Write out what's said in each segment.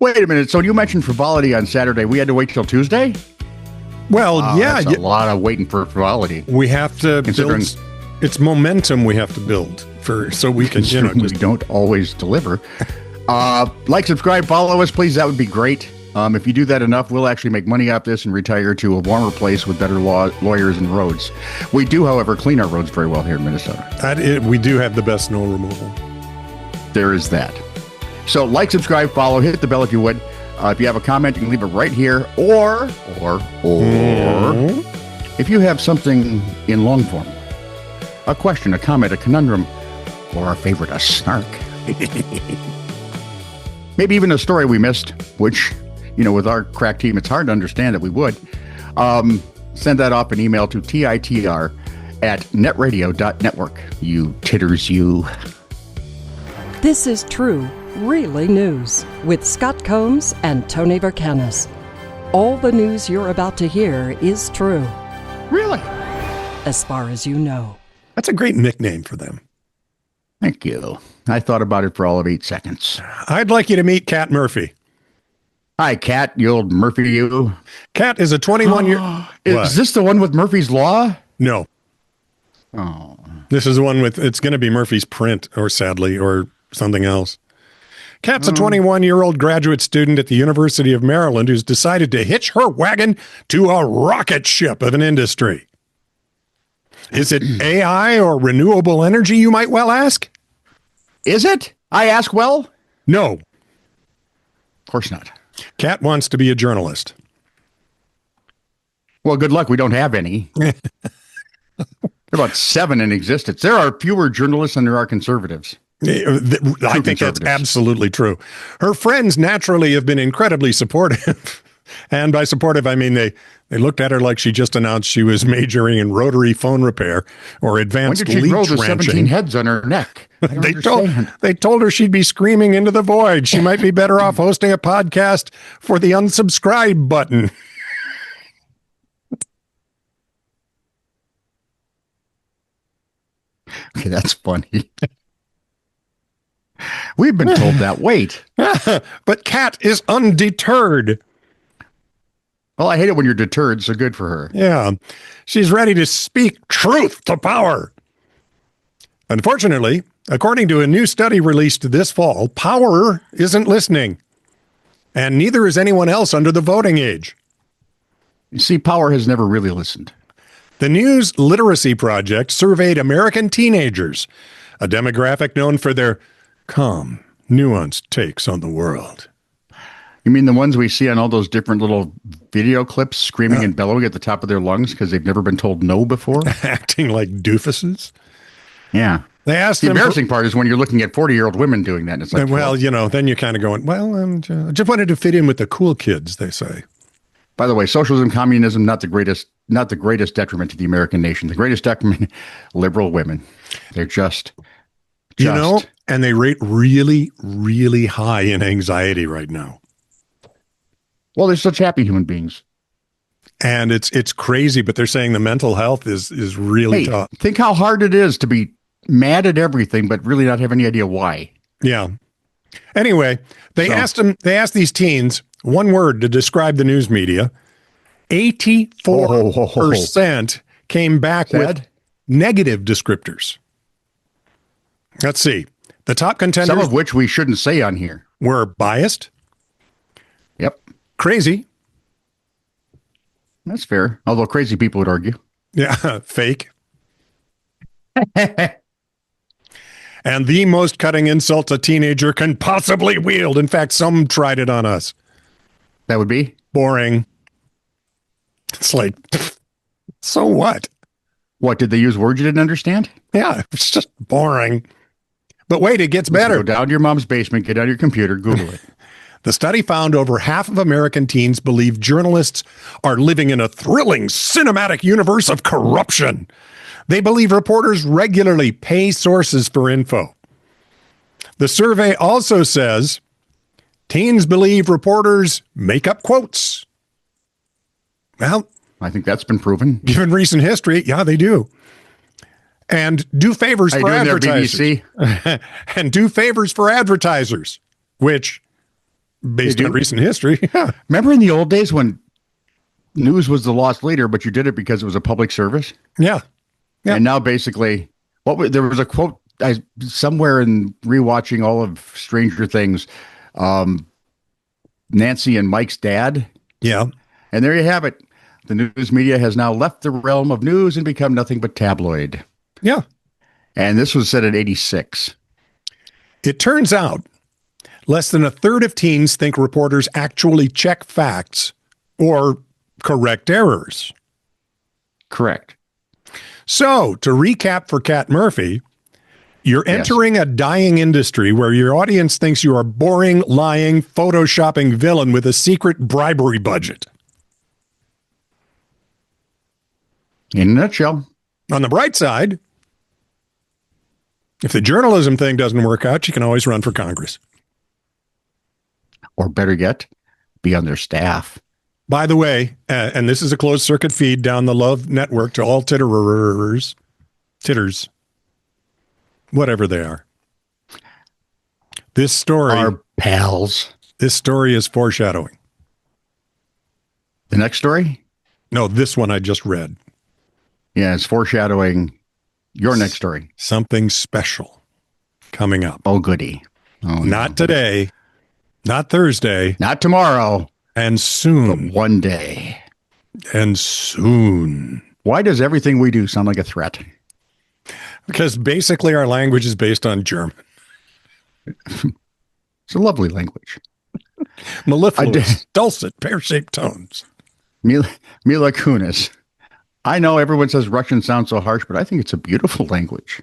Wait a minute. So you mentioned frivolity on Saturday. We had to wait till Tuesday? Well, yeah. That's a lot of waiting for frivolity. We have to build. It's momentum we have to build so we can, we don't always deliver. Like, subscribe, follow us, please. That would be great. If you do that enough, we'll actually make money off this and retire to a warmer place with better lawyers and roads. We do, however, clean our roads very well here in Minnesota. We do have the best snow removal. There is that. So like, subscribe, follow, hit the bell if you would. If you have a comment, you can leave it right here. Or if you have something in long form, a question, a comment, a conundrum, or our favorite, a snark. Maybe even a story we missed, which, with our crack team, it's hard to understand that we would. Send that off an email to TITR@netradio.network. You titters, you. This is True, Really News with Scott Combs and Tony Vercanis. All the news you're about to hear is true. Really? As far as you know. That's a great nickname for them. Thank you. I thought about it for all of 8 seconds. I'd like you to meet Kat Murphy. Hi, Kat, you old Murphy, you. Kat is a 21-year... Is this the one with Murphy's Law? No. Oh. This is the one with... It's going to be Murphy's Print, or sadly, or something else. Kat's a 21-year-old graduate student at the University of Maryland who's decided to hitch her wagon to a rocket ship of an industry. Is it AI or renewable energy, you might well ask? Is it? I ask well? No. Of course not. Kat wants to be a journalist. Well, good luck. We don't have any. There are about 7 in existence. There are fewer journalists than there are conservatives. I think that's absolutely true. Her friends naturally have been incredibly supportive. And by supportive, I mean they looked at her like she just announced she was majoring in rotary phone repair or advanced leech wrenching. When did she grow the 17 heads on her neck? They told her she'd be screaming into the void. She might be better off hosting a podcast for the unsubscribe button. Okay, that's funny. We've been told that. Wait. But Kat is undeterred. Well, I hate it when you're deterred, so good for her. Yeah. She's ready to speak truth to power. Unfortunately, according to a new study released this fall, power isn't listening. And neither is anyone else under the voting age. You see, power has never really listened. The News Literacy Project surveyed American teenagers, a demographic known for their calm, nuanced takes on the world. You mean the ones we see on all those different little video clips screaming and bellowing at the top of their lungs because they've never been told no before? Acting like doofuses? Yeah. They asked the embarrassing part is when you're looking at 40-year-old women doing that. And it's like, well, then you're kind of going, I just wanted to fit in with the cool kids, they say. By the way, socialism, communism, not the greatest detriment to the American nation. The greatest detriment, liberal women. They're just and they rate really, really high in anxiety right now. Well, they're such happy human beings. And it's crazy, but they're saying the mental health is really tough. Think how hard it is to be mad at everything, but really not have any idea why. Yeah. Anyway, they asked these teens one word to describe the news media. 84% came back with negative descriptors. Let's see. The top contenders, some of which we shouldn't say on here, were biased. Yep. Crazy. That's fair. Although crazy people would argue. Yeah. Fake. And the most cutting insult a teenager can possibly wield. In fact, some tried it on us. That would be? Boring. It's like, so what? What, did they use words you didn't understand? Yeah, it's just boring. But wait, it gets better. Go down to your mom's basement, get out your computer, Google it. The study found over half of American teens believe journalists are living in a thrilling cinematic universe of corruption. They believe reporters regularly pay sources for info. The survey also says teens believe reporters make up quotes. Well, I think that's been proven. Given recent history, yeah, they do. And do favors for advertisers. BBC? And do favors for advertisers, which based on recent history. Yeah. Remember in the old days when news was the lost leader, but you did it because it was a public service? Yeah. Yeah. And now basically, there was a quote somewhere in rewatching all of Stranger Things, Nancy and Mike's dad. Yeah. And there you have it. The news media has now left the realm of news and become nothing but tabloid. Yeah. And this was said in 86. It turns out less than a third of teens think reporters actually check facts or correct errors. Correct. So, to recap for Kat Murphy, you're entering a dying industry where your audience thinks you are a boring, lying, photoshopping villain with a secret bribery budget. In a nutshell. On the bright side, if the journalism thing doesn't work out, you can always run for Congress. Or better yet, be on their staff. By the way, and this is a closed circuit feed down the Love Network to all titters, whatever they are. This story, our pals. This story is foreshadowing. The next story? No, this one I just read. Yeah, it's foreshadowing your next story. Something special coming up. Oh, goody. Oh, not today, not Thursday. Not tomorrow. And soon. But one day. And soon. Why does everything we do sound like a threat? Because basically our language is based on German. It's a lovely language. Mellifluous, dulcet, pear-shaped tones. Mila Kunis. I know everyone says Russian sounds so harsh, but I think it's a beautiful language.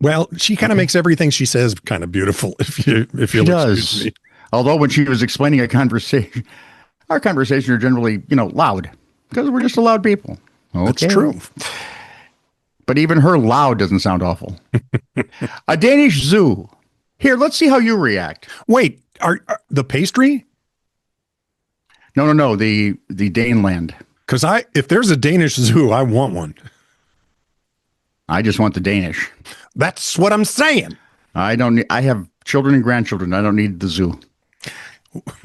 Well, she kind of makes everything she says kind of beautiful, if you'll excuse me. Although when she was explaining a conversation, our conversations are generally, loud because we're just loud people. Okay. That's true. But even her loud doesn't sound awful. A Danish zoo. Here, let's see how you react. Wait, are the pastry? No. The Daneland. Because if there's a Danish zoo, I want one. I just want the Danish. That's what I'm saying. I have children and grandchildren. I don't need the zoo.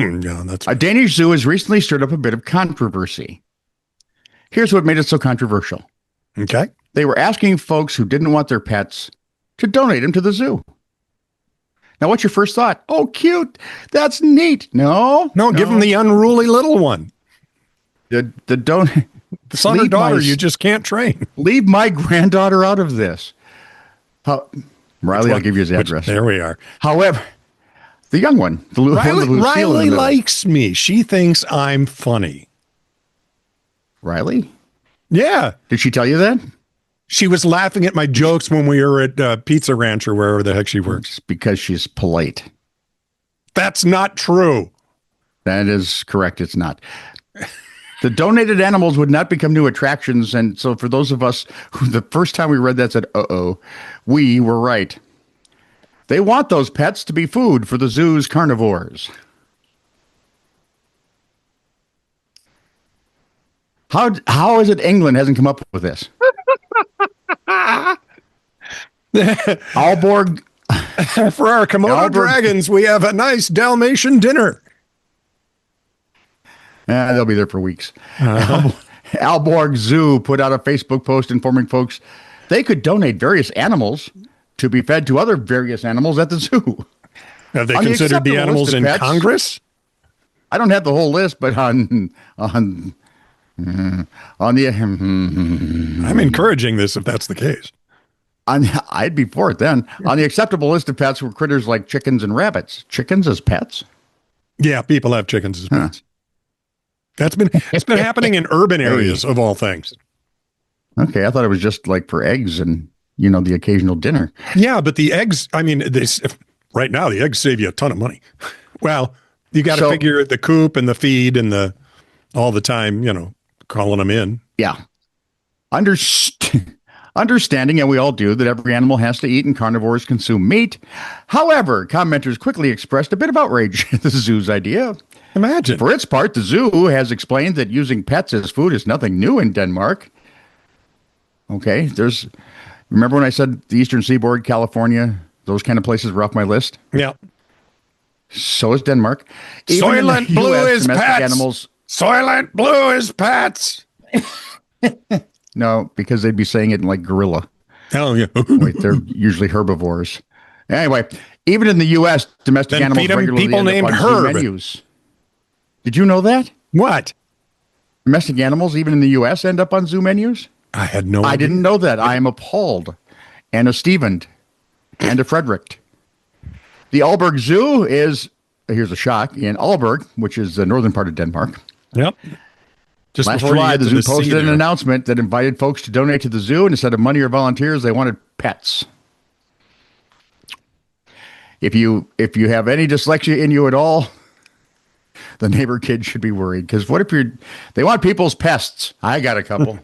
No, that's a Danish zoo has recently stirred up a bit of controversy. Here's what made it so controversial. Okay. They were asking folks who didn't want their pets to donate them to the zoo. Now, what's your first thought? Oh, cute. That's neat. No, give them the unruly little one. The son or daughter you just can't train. Leave my granddaughter out of this. Riley, I'll give you his address. There we are. However, the young one, Riley likes me. She thinks I'm funny. Riley? Yeah. Did she tell you that? She was laughing at my jokes when we were at Pizza Ranch or wherever the heck she works. It's because she's polite. That's not true. That is correct. It's not. The donated animals would not become new attractions. And so for those of us who the first time we read that said, we were right. They want those pets to be food for the zoo's carnivores. How is it England hasn't come up with this? Aalborg. For our Komodo dragons, we have a nice Dalmatian dinner. They'll be there for weeks. Aalborg Zoo put out a Facebook post informing folks they could donate various animals to be fed to other various animals at the zoo. Have they considered the animals in Congress? I don't have the whole list, but on the I'm encouraging this if that's the case. I'd be for it then. On the acceptable list of pets were critters like chickens and rabbits. Chickens as pets? Yeah, people have chickens as pets. It's been happening in urban areas of all things. Okay, I thought it was just like for eggs and the occasional dinner. Yeah, but the eggs, right now the eggs save you a ton of money. Well, you got to figure the coop and the feed and all the time, calling them in. Yeah. Understanding, and we all do, that every animal has to eat and carnivores consume meat. However, commenters quickly expressed a bit of outrage at the zoo's idea. Imagine. For its part, the zoo has explained that using pets as food is nothing new in Denmark. Okay, remember when I said the Eastern Seaboard, California, those kind of places were off my list? Yeah. So is Denmark. Even in the Soylent Blue US, is domestic pets. animals. Soylent Blue is pets. No, because they'd be saying it in like gorilla. Oh, yeah. Wait, they're usually herbivores. Anyway, even in the U.S., domestic Then animals feed 'em regularly people end up named on zoo Herb. menus. Did you know that? What? Domestic animals, even in the U.S., end up on zoo menus? I had no idea. I didn't know that. I am appalled. And a Steven. And a Frederick. The Aalborg Zoo is, here's a shock, in Aalborg, which is the northern part of Denmark. Yep. Just Last before you July, get the to zoo the sea posted an there. announcement that invited folks to donate to the zoo, and instead of money or volunteers, they wanted pets. If you have any dyslexia in you at all, the neighbor kid should be worried. Because what if they want people's pests? I got a couple.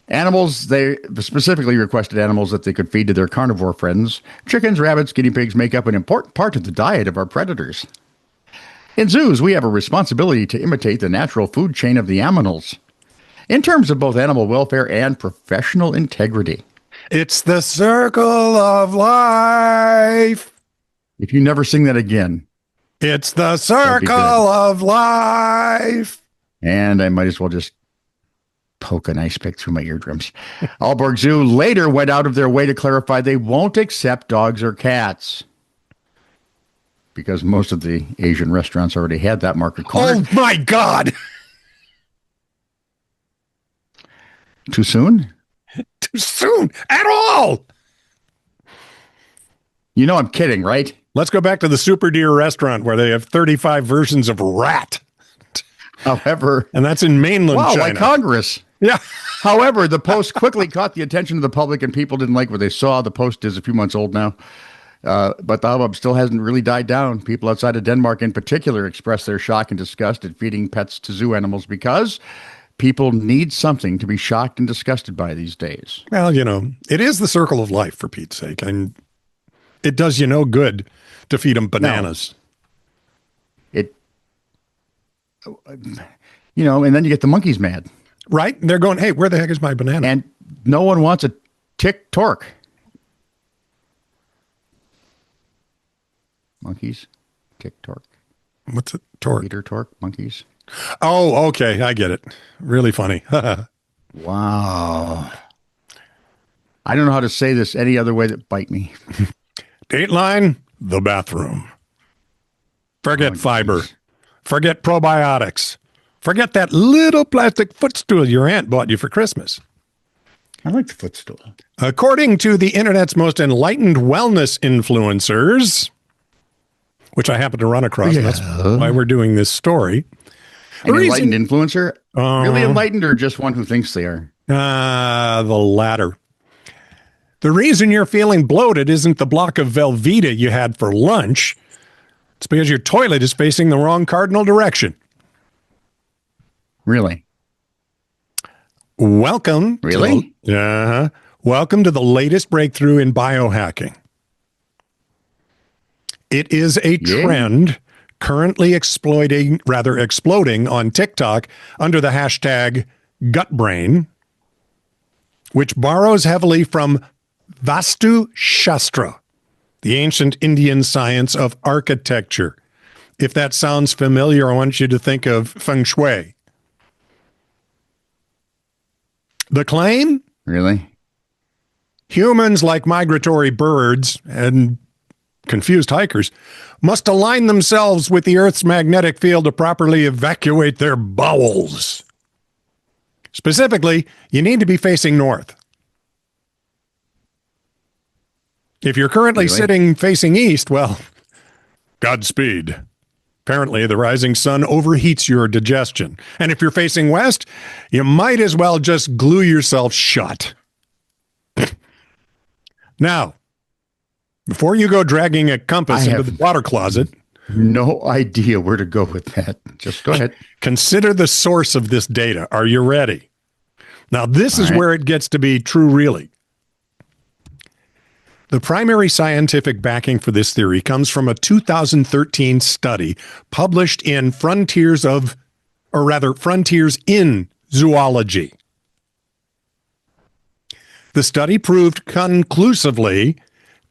Animals, they specifically requested animals that they could feed to their carnivore friends. Chickens, rabbits, guinea pigs make up an important part of the diet of our predators. In zoos, we have a responsibility to imitate the natural food chain of the aminals in terms of both animal welfare and professional integrity. It's the circle of life. If you never sing that again, It's the circle of life. and I might as well just poke an ice pick through my eardrums. Aalborg Zoo later went out of their way to clarify they won't accept dogs or cats because most of the Asian restaurants already had that market cornered. Oh, my God. Too soon? Too soon at all. You know I'm kidding, right? Let's go back to the Super Deer restaurant where they have 35 versions of rat. However, And that's in mainland wow, China. like Congress. Yeah. However, the post quickly caught the attention of the public and people didn't like what they saw. The post is a few months old now. But the hubbub still hasn't really died down. People outside of Denmark in particular expressed their shock and disgust at feeding pets to zoo animals because people need something to be shocked and disgusted by these days. Well, it is the circle of life, for Pete's sake. And it does you no good to feed them bananas. And then you get the monkeys mad. Right? They're going, hey, where the heck is my banana? And no one wants a tick torque. Monkeys, tick torque. What's it? Torque. Peter torque, monkeys. Oh, okay. I get it. Really funny. Wow. I don't know how to say this any other way that bite me. Dateline, the bathroom. Forget fiber. geez. Forget probiotics. Forget that little plastic footstool your aunt bought you for Christmas. I like the footstool. According to the internet's most enlightened wellness influencers, which I happen to run across, and that's why we're doing this story. An enlightened influencer? Really enlightened or just one who thinks they are? The latter. The reason you're feeling bloated isn't the block of Velveeta you had for lunch. It's because your toilet is facing the wrong cardinal direction. Really? Welcome. Really? Welcome to the latest breakthrough in biohacking. It is a trend currently exploding on TikTok under the hashtag gutbrain, which borrows heavily from Vastu Shastra, the ancient Indian science of architecture. If that sounds familiar, I want you to think of Feng Shui. The claim? Really? Humans, like migratory birds and confused hikers, must align themselves with the Earth's magnetic field to properly evacuate their bowels. Specifically, you need to be facing north. If you're currently sitting facing east, well, Godspeed. Apparently, the rising sun overheats your digestion. And if you're facing west, you might as well just glue yourself shut. Now, before you go dragging a compass into the water closet, no idea where to go with that. Just go ahead. Consider the source of this data. Are you ready? Now, this is where it gets to be true, really. The primary scientific backing for this theory comes from a 2013 study published in Frontiers in Zoology. The study proved conclusively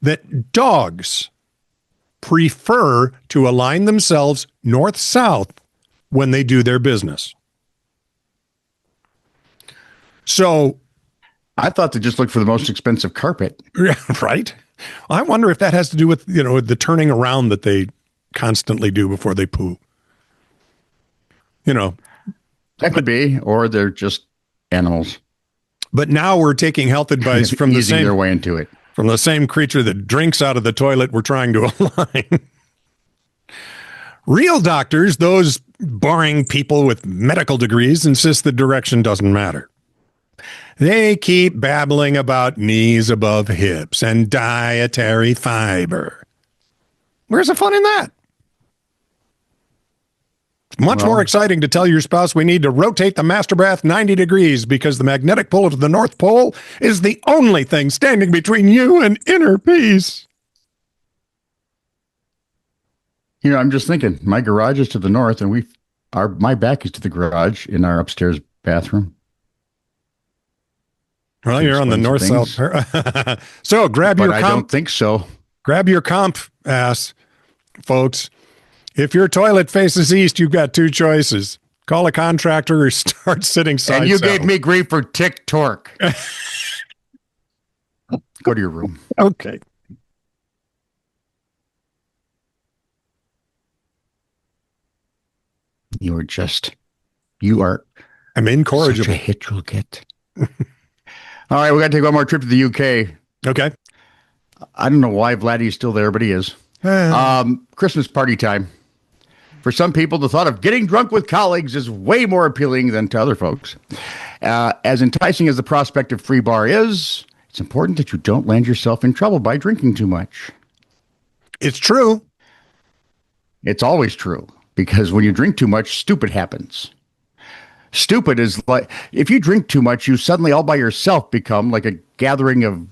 that dogs prefer to align themselves north-south when they do their business. So I thought they just looked for the most expensive carpet. right? I wonder if that has to do with, the turning around that they constantly do before they poo. That could be, or they're just animals. But now we're taking health advice from easing their way into it. From the same creature that drinks out of the toilet we're trying to align. Real doctors, those boring people with medical degrees, insist the direction doesn't matter. They keep babbling about knees above hips and dietary fiber. Where's the fun in that? It's much more exciting to tell your spouse we need to rotate the master bath 90 degrees because the magnetic pull to the North Pole is the only thing standing between you and inner peace. I'm just thinking, my garage is to the north, and my back is to the garage in our upstairs bathroom. Well, you're on the north-south. So grab your comp. I don't think so. Grab your comp, ass, folks. If your toilet faces east, you've got two choices. Call a contractor or start sitting side And you saddle. gave me grief for tick torque. Go to your room. Okay. I'm incorrigible. Such a hit you'll get. All right, we got to take one more trip to the UK. Okay. I don't know why Vladdy's still there, but he is. Christmas party time. For some people, the thought of getting drunk with colleagues is way more appealing than to other folks. As enticing as the prospect of free bar is, it's important that you don't land yourself in trouble by drinking too much. It's true. It's always true, because when you drink too much, stupid happens. Stupid is like, if you drink too much, you suddenly all by yourself become like a gathering of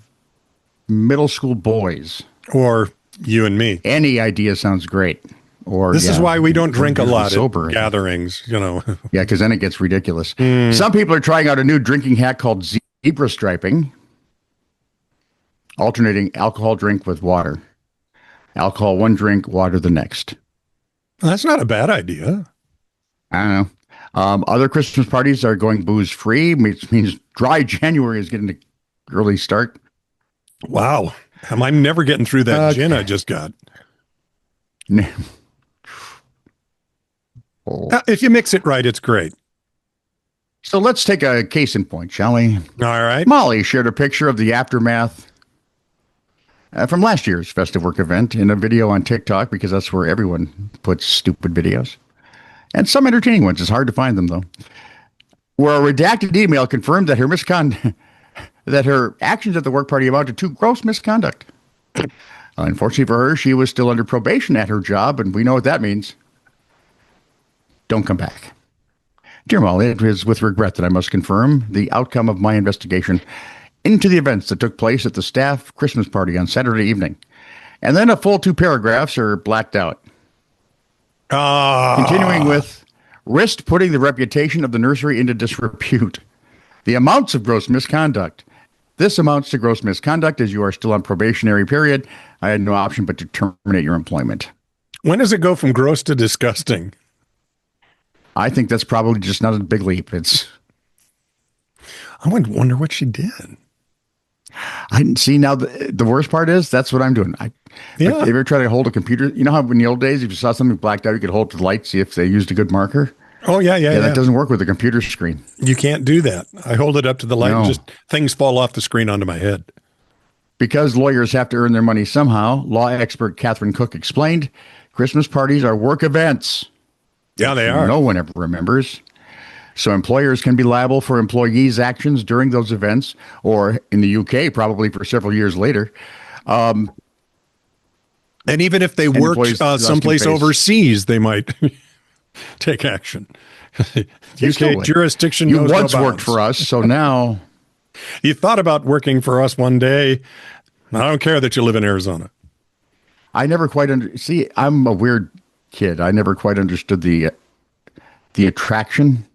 middle school boys. Or you and me. Any idea sounds great. Or this is why we don't drink a lot sober at gatherings, Yeah, because then it gets ridiculous. Some people are trying out a new drinking hack called zebra striping, alternating alcohol drink with water. Alcohol one drink, water the next. That's not a bad idea. I don't know. Other Christmas parties are going booze free, which means dry January is getting an early start. Wow. I'm never getting through that gin I just got. If you mix it right, it's great. So let's take a case in point, shall we? All right. Molly shared a picture of the aftermath from last year's Festive Work event in a video on TikTok, because that's where everyone puts stupid videos. And some entertaining ones. It's hard to find them, though. Where a redacted email confirmed that that her actions at the work party amounted to gross misconduct. Unfortunately for her, she was still under probation at her job, and we know what that means. Don't come back. Dear Molly, it is with regret that I must confirm the outcome of my investigation into the events that took place at the staff Christmas party on Saturday evening. And then a full 2 paragraphs are blacked out. Continuing with, risked putting the reputation of the nursery into disrepute. The amounts of gross misconduct. This amounts to gross misconduct as you are still on probationary period. I had no option but to terminate your employment. When does it go from gross to disgusting? I think that's probably just not a big leap. I would wonder what she did. I didn't see. Now the worst part is that's what I'm doing. Have you ever tried to hold a computer? You know how in the old days, if you saw something blacked out, you could hold it to the light, see if they used a good marker. Oh yeah. That doesn't work with a computer screen. You can't do that. I hold it up to the light and just things fall off the screen onto my head. Because lawyers have to earn their money somehow, law expert Catherine Cook explained, Christmas parties are work events. Yeah, they are. No one ever remembers. So employers can be liable for employees' actions during those events, or in the UK, probably for several years later. And even if they worked someplace overseas, they might take action. UK jurisdiction knows no bounds. You once worked for us, so now... You thought about working for us one day. I don't care that you live in Arizona. I never quite see, I'm a weird kid. I never quite understood the attraction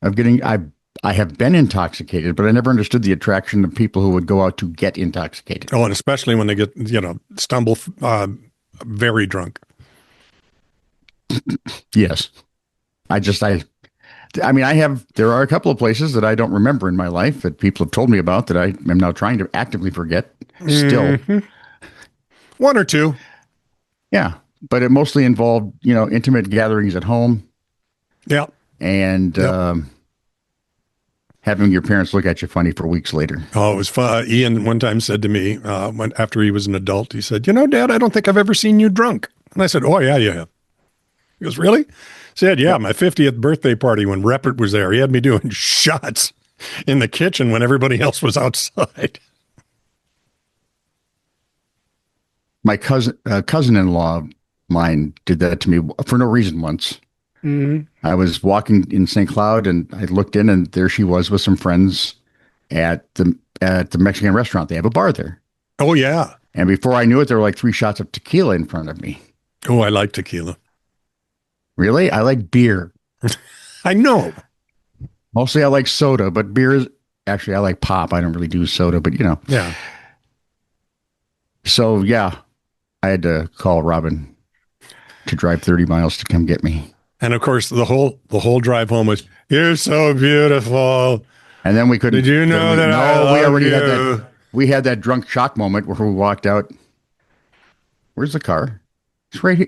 of getting... I have been intoxicated, but I never understood the attraction of people who would go out to get intoxicated. Oh, and especially when they get, stumble very drunk. Yes. There are a couple of places that I don't remember in my life that people have told me about that I am now trying to actively forget still. One or two. Yeah. But it mostly involved, intimate gatherings at home Yeah. and having your parents look at you funny for weeks later. Oh, it was fun. Ian one time said to me, after he was an adult, he said, Dad, I don't think I've ever seen you drunk. And I said, oh, yeah, you have. He goes, really? Said, yeah, my 50th birthday party when Reppert was there. He had me doing shots in the kitchen when everybody else was outside. My cousin-in-law of mine did that to me for no reason once. Mm-hmm. I was walking in St. Cloud and I looked in and there she was with some friends at the Mexican restaurant. They have a bar there. Oh, yeah. And before I knew it, there were like 3 shots of tequila in front of me. Oh, I like tequila. Really? I like beer. I know. Mostly I like soda, but beer is actually, I like pop. I don't really do soda, but Yeah. So yeah, I had to call Robin to drive 30 miles to come get me. And of course, the whole drive home was, you're so beautiful. And then we couldn't. Did you know that I love we already you? had that. We had that drunk shock moment where we walked out. Where's the car? It's right here.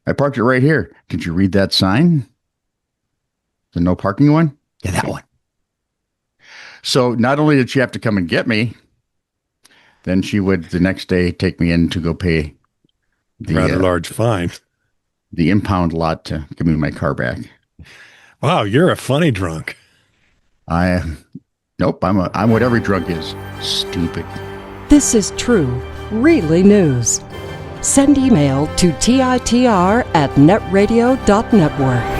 I parked it right here. Did you read that sign? The no parking one? Yeah, that one. So not only did she have to come and get me, then she would the next day take me in to go pay the rather large fine. The impound lot to give me my car back. Wow, you're a funny drunk. Nope, I'm what every drunk is. Stupid. This is true, really news. Send email to TITR@netradio.network.